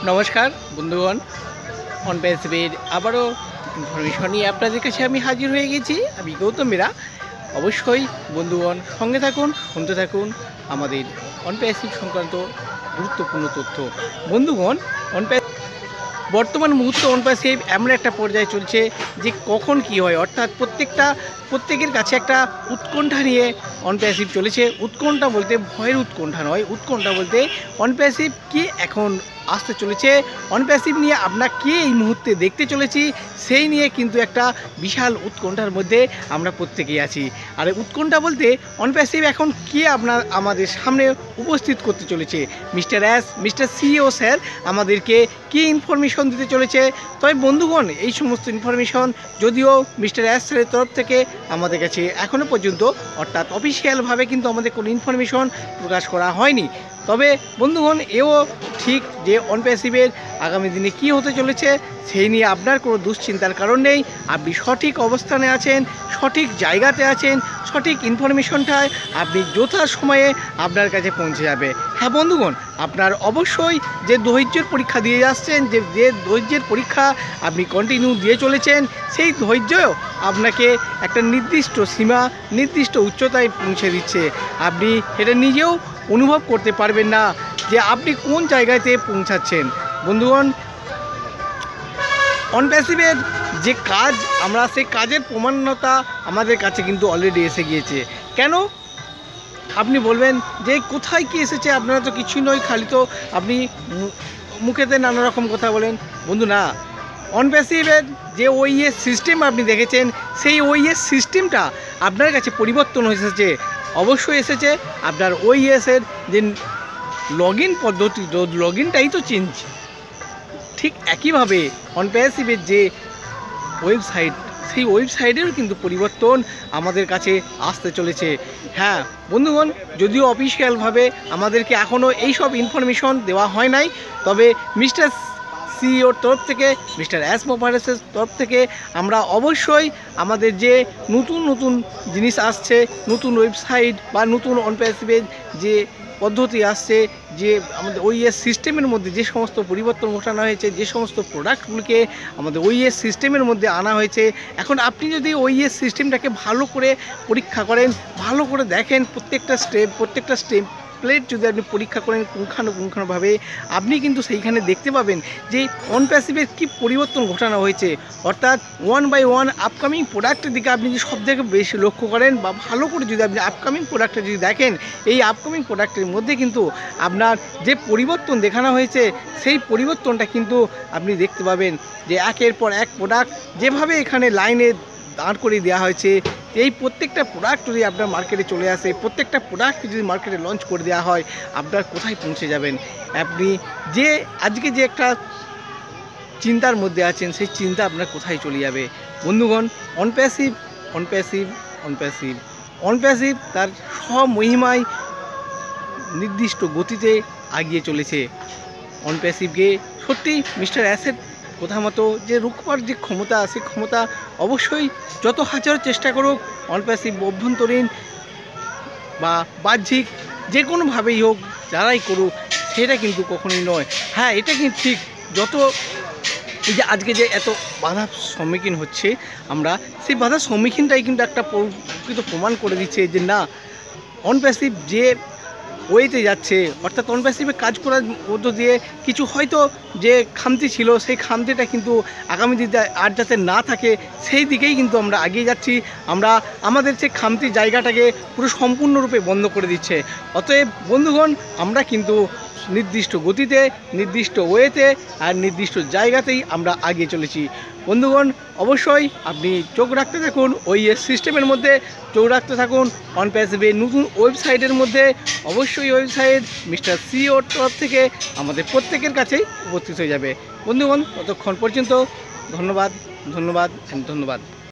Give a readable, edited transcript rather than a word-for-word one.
নমস্কার বন্ধুগণ, অনপ্যাসিভের আবারও ইনফরমেশন নিয়ে আপনাদের কাছে আমি হাজির হয়ে গেছি। আমি গৌতম মেরা। অবশ্যই বন্ধুগণ সঙ্গে থাকুন, শুনতে থাকুন আমাদের অনপ্যাসিভ সংক্রান্ত গুরুত্বপূর্ণ তথ্য। বন্ধুগণ, বর্তমান মুহূর্তে অনপ্যাসিভ এমন একটা পর্যায়ে চলছে যে কখন কি হয়, অর্থাৎ প্রত্যেকের কাছে একটা উৎকণ্ঠা নিয়ে অনপ্যাসিভ চলেছে। উৎকণ্ঠা বলতে ভয়ের উৎকণ্ঠা নয়, উৎকণ্ঠা বলতে অনপ্যাসিভ কি এখন আসতে চলেছে, অনপ্যাসিভ নিয়ে আপনার কি এই মুহূর্তে দেখতে চলেছি, সেই নিয়ে কিন্তু একটা বিশাল উৎকণ্ঠার মধ্যে আমরা প্রত্যেকেই আছি। আর উৎকণ্ঠা বলতে অনপ্যাসিভ এখন কি আমাদের সামনে উপস্থিত করতে চলেছে, মিস্টার সিইও স্যার আমাদেরকে কি ইনফরমেশন দিতে চলেছে। তবে বন্ধুগণ, এই সমস্ত ইনফরমেশন যদিও মিস্টার এস স্যারের তরফ থেকে আমাদের কাছে এখনও পর্যন্ত অর্থাৎ অফিসিয়ালভাবে কিন্তু আমাদের কোনো ইনফরমেশন প্রকাশ করা হয়নি। তবে বন্ধুগণ, এও ঠিক যে অনপ্যাসিভের আগামী দিনে কি হতে চলেছে সেই নিয়ে আপনার কোনো দুশ্চিন্তার কারণ নেই। আপনি সঠিক অবস্থানে আছেন, সঠিক জায়গাতে আছেন, সঠিক ইনফরমেশনটায় আপনি যথা সময়ে আপনার কাছে পৌঁছে যাবে। হ্যাঁ বন্ধুগণ, আপনার অবশ্যই যে ধৈর্যের পরীক্ষা দিয়ে যাচ্ছেন, যে ধৈর্যের পরীক্ষা আপনি কন্টিনিউ দিয়ে চলেছেন, সেই ধৈর্য আপনাকে একটা নির্দিষ্ট সীমা, নির্দিষ্ট উচ্চতায় পৌঁছে দিচ্ছে। আপনি এটা নিজেও অনুভব করতে পারবেন না যে আপনি কোন জায়গাতে পৌঁছাচ্ছেন। বন্ধুগণ, অনপ্যাসিভের যে কাজ, আমরা সেই কাজের প্রমাণতা আমাদের কাছে কিন্তু অলরেডি এসে গিয়েছে। কেন আপনি বলবেন যে কোথায় কি এসেছে, আপনারা তো কিছুই নয়, খালি তো আপনি মুখেতে নানা রকম কথা বলেন। বন্ধু না, অনপ্যাসিভের যে ওইএস সিস্টেম আপনি দেখেছেন, সেই ওইএস সিস্টেমটা আপনার কাছে পরিবর্তন এসেছে, অবশ্যই এসেছে। আপনার ওইএসের যে লগ ইন পদ্ধতি, লগ ইনটাই তো চেঞ্জ। ঠিক একইভাবে অনপ্যাসিভের যে ওয়েবসাইট, সেই ওয়েবসাইটেরও কিন্তু পরিবর্তন আমাদের কাছে আসতে চলেছে। হ্যাঁ বন্ধুগণ, যদিও অফিসিয়ালভাবে আমাদেরকে এখনও এইসব ইনফরমেশন দেওয়া হয় নাই, তবে মিস্টার সিইওর তরফ থেকে, মিস্টার এস মোবাইলসের তরফ থেকে আমরা অবশ্যই আমাদের যে নতুন নতুন জিনিস আসছে, নতুন ওয়েবসাইট বা নতুন অনপ্যাসিভের যে পদ্ধতি আসছে, যে আমাদের ওইএস সিস্টেমের মধ্যে যে সমস্ত পরিবর্তন ঘটানো হয়েছে, যে সমস্ত প্রোডাক্টগুলিকে আমাদের ওইএস সিস্টেমের মধ্যে আনা হয়েছে, এখন আপনি যদি ওইএস সিস্টেমটাকে ভালো করে পরীক্ষা করেন, ভালো করে দেখেন, প্রত্যেকটা স্টেপ প্লেট যদি আপনি পরীক্ষা করেন পুঙ্খানুপুঙ্খানুভাবে, আপনি কিন্তু সেইখানে দেখতে পাবেন যে অনপ্যাসিভের কী পরিবর্তন ঘটানো হয়েছে। অর্থাৎ ওয়ান বাই ওয়ান আপকামিং প্রোডাক্টের দিকে আপনি যদি সব থেকে বেশি লক্ষ্য করেন বা ভালো করে যদি আপনি আপকামিং প্রোডাক্টটা যদি দেখেন, এই আপকামিং প্রোডাক্টের মধ্যে কিন্তু আপনার যে পরিবর্তন দেখানো হয়েছে, সেই পরিবর্তনটা কিন্তু আপনি দেখতে পাবেন যে একের পর এক প্রোডাক্ট যেভাবে এখানে লাইনে দাঁড় করে দেওয়া হয়েছে, এই প্রত্যেকটা প্রোডাক্ট যদি আপনার মার্কেটে চলে আসে, প্রত্যেকটা প্রোডাক্ট যদি মার্কেটে লঞ্চ করে দেওয়া হয়, আপনার কোথায় পৌঁছে যাবেন। আপনি যে আজকে যে একটা চিন্তার মধ্যে আছেন, সেই চিন্তা আপনার কোথায় চলে যাবে। বন্ধুগণ, অনপ্যাসিভ অনপ্যাসিভ অনপ্যাসিভ অনপ্যাসিভ তার স্বমহিমায় নির্দিষ্ট গতিতে এগিয়ে চলেছে। অনপ্যাসিভকে সত্যি মিস্টার অ্যাসের কথা মতো যে রুখবার যে ক্ষমতা, সেই ক্ষমতা অবশ্যই যত হাজার চেষ্টা করুক অনপ্যাসিভ, অভ্যন্তরীণ বা বাহ্যিক যে কোনোভাবেই হোক, যারাই করুক, সেটা কিন্তু কখনোই নয়। হ্যাঁ, এটা কিন্তু ঠিক, যত এই যে আজকে যে এত বাধার সম্মুখীন হচ্ছে আমরা, সেই বাধার সম্মুখীনটাই কিন্তু একটা প্রকৃত প্রমাণ করে দিচ্ছে যে না, অনপ্যাসিভ যে ওয়েতে যাচ্ছে, অর্থাৎ অনপ্যাসিভে কাজ করার মধ্য দিয়ে কিছু হয়তো যে খামতি ছিল, সেই খামতিটা কিন্তু আগামী দিনে আর যাতে না থাকে, সেই দিকেই কিন্তু আমরা এগিয়ে যাচ্ছি। আমরা আমাদের সেই খামতির জায়গাটাকে পুরো সম্পূর্ণরূপে বন্ধ করে দিচ্ছে। অতএব বন্ধুগণ, আমরা কিন্তু নির্দিষ্ট গতিতে, নির্দিষ্ট ওয়েতে আর নির্দিষ্ট জায়গাতেই আমরা এগিয়ে চলেছি। বন্ধুগণ, অবশ্যই আপনি চোখ রাখতে থাকুন ওইএস সিস্টেমের মধ্যে, চোখ রাখতে থাকুন অনপ্যাসিভের নতুন ওয়েবসাইটের মধ্যে। অবশ্যই ওয়েবসাইট মিস্টার সিইওর তরফ থেকে আমাদের প্রত্যেকের কাছেই উপস্থিত হয়ে যাবে। বন্ধুগণ, ততক্ষণ পর্যন্ত ধন্যবাদ, ধন্যবাদ, ধন্যবাদ।